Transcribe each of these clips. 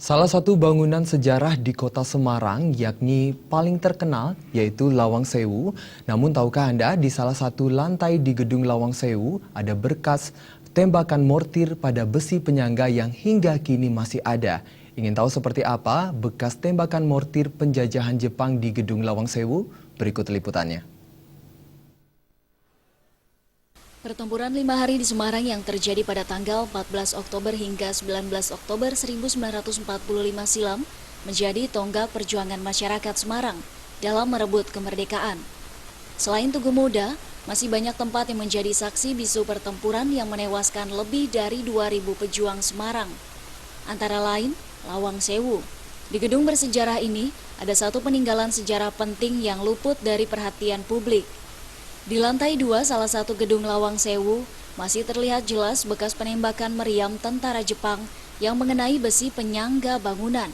Salah satu bangunan sejarah di kota Semarang yakni paling terkenal yaitu Lawang Sewu. Namun tahukah Anda di salah satu lantai di gedung Lawang Sewu ada berkas tembakan mortir pada besi penyangga yang hingga kini masih ada. Ingin tahu seperti apa bekas tembakan mortir penjajahan Jepang di gedung Lawang Sewu? Berikut liputannya. Pertempuran 5 hari di Semarang yang terjadi pada tanggal 14 Oktober hingga 19 Oktober 1945 silam menjadi tonggak perjuangan masyarakat Semarang dalam merebut kemerdekaan. Selain Tugu Muda, masih banyak tempat yang menjadi saksi bisu pertempuran yang menewaskan lebih dari 2.000 pejuang Semarang. Antara lain, Lawang Sewu. Di gedung bersejarah ini, ada satu peninggalan sejarah penting yang luput dari perhatian publik. Di lantai 2 salah satu gedung Lawang Sewu masih terlihat jelas bekas penembakan meriam tentara Jepang yang mengenai besi penyangga bangunan.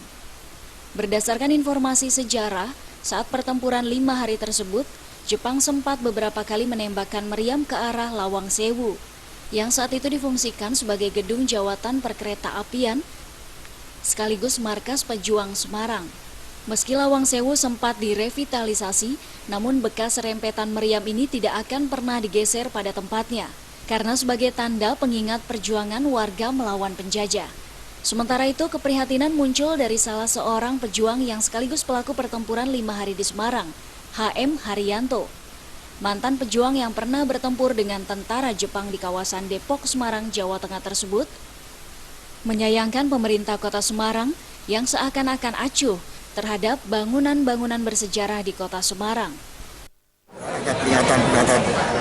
Berdasarkan informasi sejarah, saat pertempuran 5 hari tersebut, Jepang sempat beberapa kali menembakkan meriam ke arah Lawang Sewu, yang saat itu difungsikan sebagai gedung jawatan perkereta apian sekaligus markas pejuang Semarang. Meski Lawang Sewu sempat direvitalisasi, namun bekas rempetan meriam ini tidak akan pernah digeser pada tempatnya, karena sebagai tanda pengingat perjuangan warga melawan penjajah. Sementara itu, keprihatinan muncul dari salah seorang pejuang yang sekaligus pelaku pertempuran 5 hari di Semarang, H.M. Haryanto. Mantan pejuang yang pernah bertempur dengan tentara Jepang di kawasan Depok, Semarang, Jawa Tengah tersebut, menyayangkan pemerintah kota Semarang yang seakan-akan acuh terhadap bangunan-bangunan bersejarah di kota Semarang. Peringatan,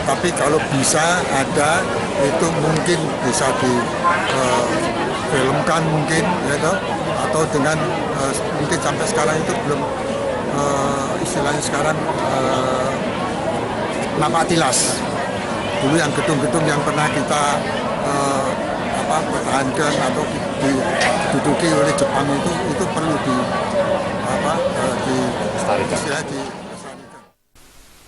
tapi kalau bisa ada itu mungkin bisa difilmkan mungkin, gitu, atau dengan mungkin sampai sekarang itu belum istilahnya sekarang nampak tilas. Dulu yang gedung-gedung yang pernah kita pertahankan atau diduduki oleh Jepang itu perlu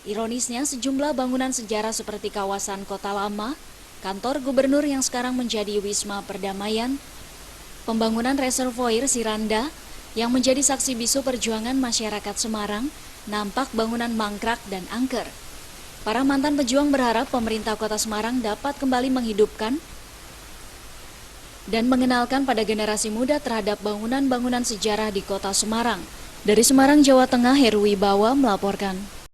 Ironisnya, sejumlah bangunan sejarah seperti kawasan Kota Lama, kantor gubernur yang sekarang menjadi Wisma Perdamaian, pembangunan reservoir Siranda yang menjadi saksi bisu perjuangan masyarakat Semarang, nampak bangunan mangkrak dan angker. Para mantan pejuang berharap pemerintah Kota Semarang dapat kembali menghidupkan dan mengenalkan pada generasi muda terhadap bangunan-bangunan sejarah di Kota Semarang. Dari Semarang, Jawa Tengah, Heru Wibawa melaporkan.